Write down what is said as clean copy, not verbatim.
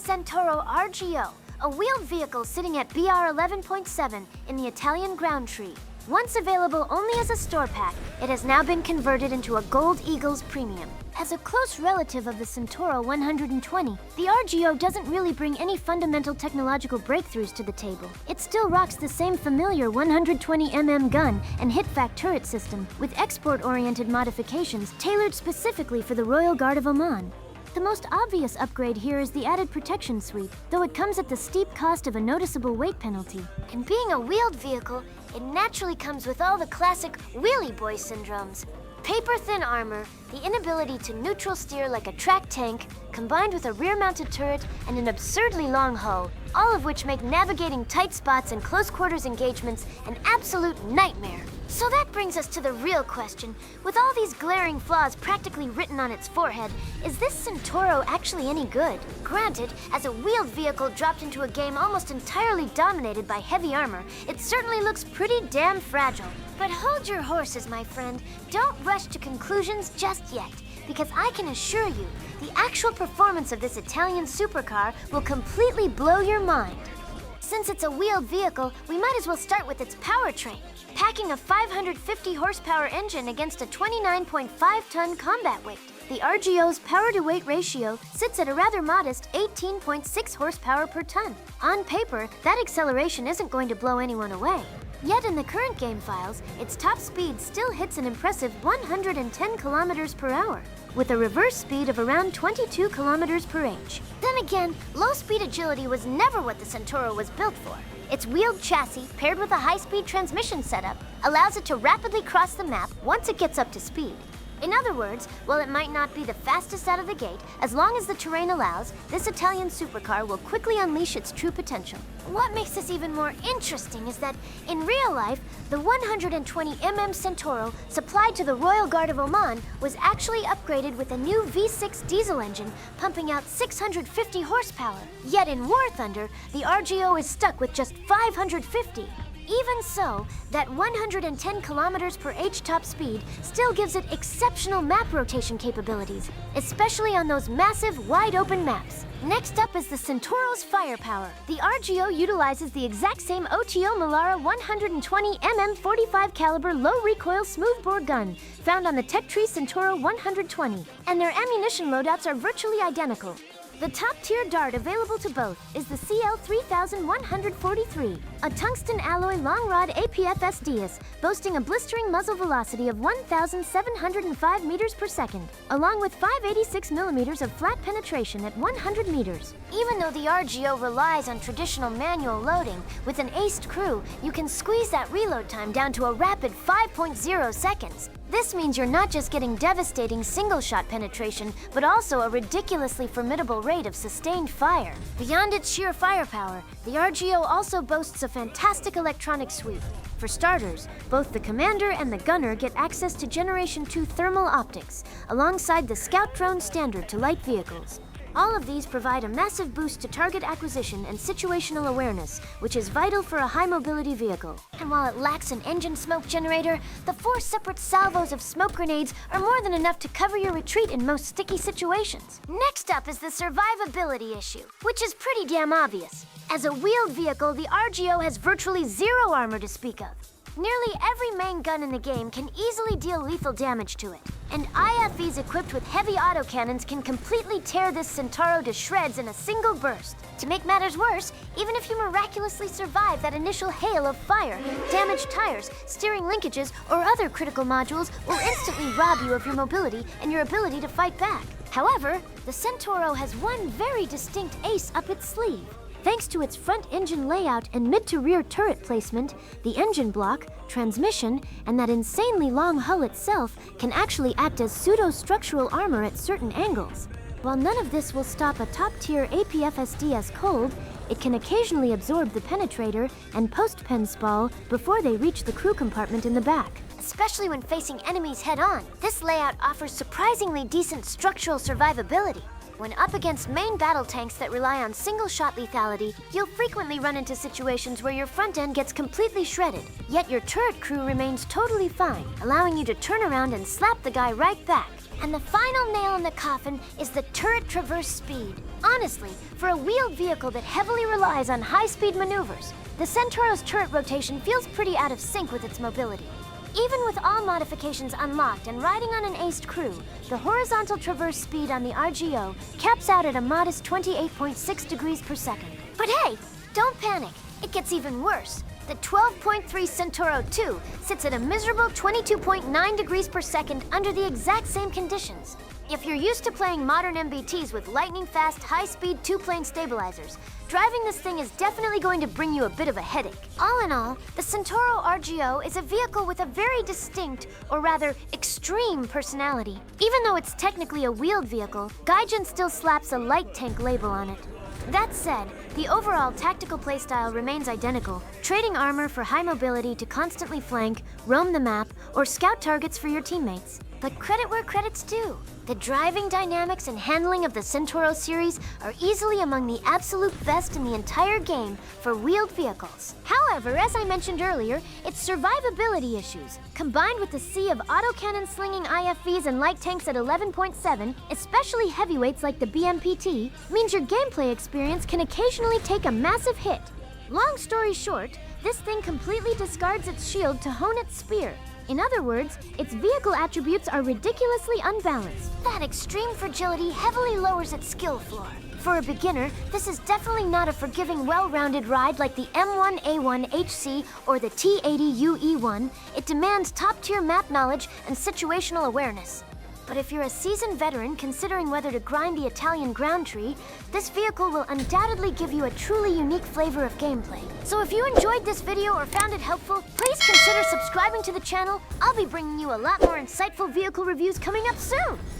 Centauro RGO, a wheeled vehicle sitting at BR 11.7 in the Italian ground tree. Once available only as a store pack, it has now been converted into a Gold Eagles Premium. As a close relative of the Centauro 120, the RGO doesn't really bring any fundamental technological breakthroughs to the table. It still rocks the same familiar 120mm gun and hit-fact turret system, with export-oriented modifications tailored specifically for the Royal Guard of Oman. The most obvious upgrade here is the added protection suite, though it comes at the steep cost of a noticeable weight penalty. And being a wheeled vehicle, it naturally comes with all the classic wheelie boy syndromes. Paper-thin armor, the inability to neutral steer like a track tank, combined with a rear-mounted turret and an absurdly long hull, all of which make navigating tight spots and close-quarters engagements an absolute nightmare. So that brings us to the real question. With all these glaring flaws practically written on its forehead, is this Centauro actually any good? Granted, as a wheeled vehicle dropped into a game almost entirely dominated by heavy armor, it certainly looks pretty damn fragile. But hold your horses, my friend. Don't rush to conclusions just yet, because I can assure you, the actual performance of this Italian supercar will completely blow your mind. Since it's a wheeled vehicle, we might as well start with its powertrain. Packing a 550 horsepower engine against a 29.5-ton combat weight, the RGO's power-to-weight ratio sits at a rather modest 18.6 horsepower per ton. On paper, that acceleration isn't going to blow anyone away. Yet in the current game files, its top speed still hits an impressive 110 kilometers per hour, with a reverse speed of around 22 kilometers per h. Then again, low-speed agility was never what the Centauro was built for. Its wheeled chassis, paired with a high-speed transmission setup, allows it to rapidly cross the map once it gets up to speed. In other words, while it might not be the fastest out of the gate, as long as the terrain allows, this Italian supercar will quickly unleash its true potential. What makes this even more interesting is that, in real life, the 120mm Centauro supplied to the Royal Guard of Oman was actually upgraded with a new V6 diesel engine pumping out 650 horsepower. Yet in War Thunder, the RGO is stuck with just 550. Even so, that 110 kilometers per h top speed still gives it exceptional map rotation capabilities, especially on those massive, wide-open maps. Next up is the Centauro's firepower. The RGO utilizes the exact same OTO Melara 120mm 45 caliber low-recoil smoothbore gun found on the Tech Tree Centauro 120, and their ammunition loadouts are virtually identical. The top-tier dart available to both is the CL3143, a tungsten alloy long-rod APFSDS boasting a blistering muzzle velocity of 1,705 meters per second, along with 586 millimeters of flat penetration at 100 meters. Even though the RGO relies on traditional manual loading, with an aced crew, you can squeeze that reload time down to a rapid 5.0 seconds. This means you're not just getting devastating single-shot penetration, but also a ridiculously formidable rate of sustained fire. Beyond its sheer firepower, the RGO also boasts a fantastic electronic suite. For starters, both the commander and the gunner get access to Generation 2 thermal optics, alongside the Scout Drone standard to light vehicles. All of these provide a massive boost to target acquisition and situational awareness, which is vital for a high-mobility vehicle. And while it lacks an engine smoke generator, the 4 separate salvos of smoke grenades are more than enough to cover your retreat in most sticky situations. Next up is the survivability issue, which is pretty damn obvious. As a wheeled vehicle, the RGO has virtually zero armor to speak of. Nearly every main gun in the game can easily deal lethal damage to it, and IFVs equipped with heavy autocannons can completely tear this Centauro to shreds in a single burst. To make matters worse, even if you miraculously survive that initial hail of fire, damaged tires, steering linkages, or other critical modules will instantly rob you of your mobility and your ability to fight back. However, the Centauro has one very distinct ace up its sleeve. Thanks to its front engine layout and mid-to-rear turret placement, the engine block, transmission, and that insanely long hull itself can actually act as pseudo-structural armor at certain angles. While none of this will stop a top-tier APFSDS cold, it can occasionally absorb the penetrator and post-pen spall before they reach the crew compartment in the back. Especially when facing enemies head-on, this layout offers surprisingly decent structural survivability. When up against main battle tanks that rely on single-shot lethality, you'll frequently run into situations where your front end gets completely shredded, yet your turret crew remains totally fine, allowing you to turn around and slap the guy right back. And the final nail in the coffin is the turret traverse speed. Honestly, for a wheeled vehicle that heavily relies on high-speed maneuvers, the Centauro's turret rotation feels pretty out of sync with its mobility. Even with all modifications unlocked and riding on an aced crew, the horizontal traverse speed on the RGO caps out at a modest 28.6 degrees per second. But hey, don't panic, it gets even worse. The 12.3 Centauro 2 sits at a miserable 22.9 degrees per second under the exact same conditions. If you're used to playing modern MBTs with lightning-fast, high-speed two-plane stabilizers, driving this thing is definitely going to bring you a bit of a headache. All in all, the Centauro RGO is a vehicle with a very distinct, or rather, extreme personality. Even though it's technically a wheeled vehicle, Gaijin still slaps a light tank label on it. That said, the overall tactical playstyle remains identical, trading armor for high mobility to constantly flank, roam the map, or scout targets for your teammates. But credit where credit's due. The driving dynamics and handling of the Centauro series are easily among the absolute best in the entire game for wheeled vehicles. However, as I mentioned earlier, its survivability issues, combined with the sea of autocannon slinging IFVs and light tanks at 11.7, especially heavyweights like the BMPT, means your gameplay experience can occasionally take a massive hit. Long story short, this thing completely discards its shield to hone its spear. In other words, its vehicle attributes are ridiculously unbalanced. That extreme fragility heavily lowers its skill floor. For a beginner, this is definitely not a forgiving, well-rounded ride like the M1A1HC or the T80UE1. It demands top-tier map knowledge and situational awareness. But if you're a seasoned veteran considering whether to grind the Italian ground tree, this vehicle will undoubtedly give you a truly unique flavor of gameplay. So if you enjoyed this video or found it helpful, please consider subscribing to the channel. I'll be bringing you a lot more insightful vehicle reviews coming up soon!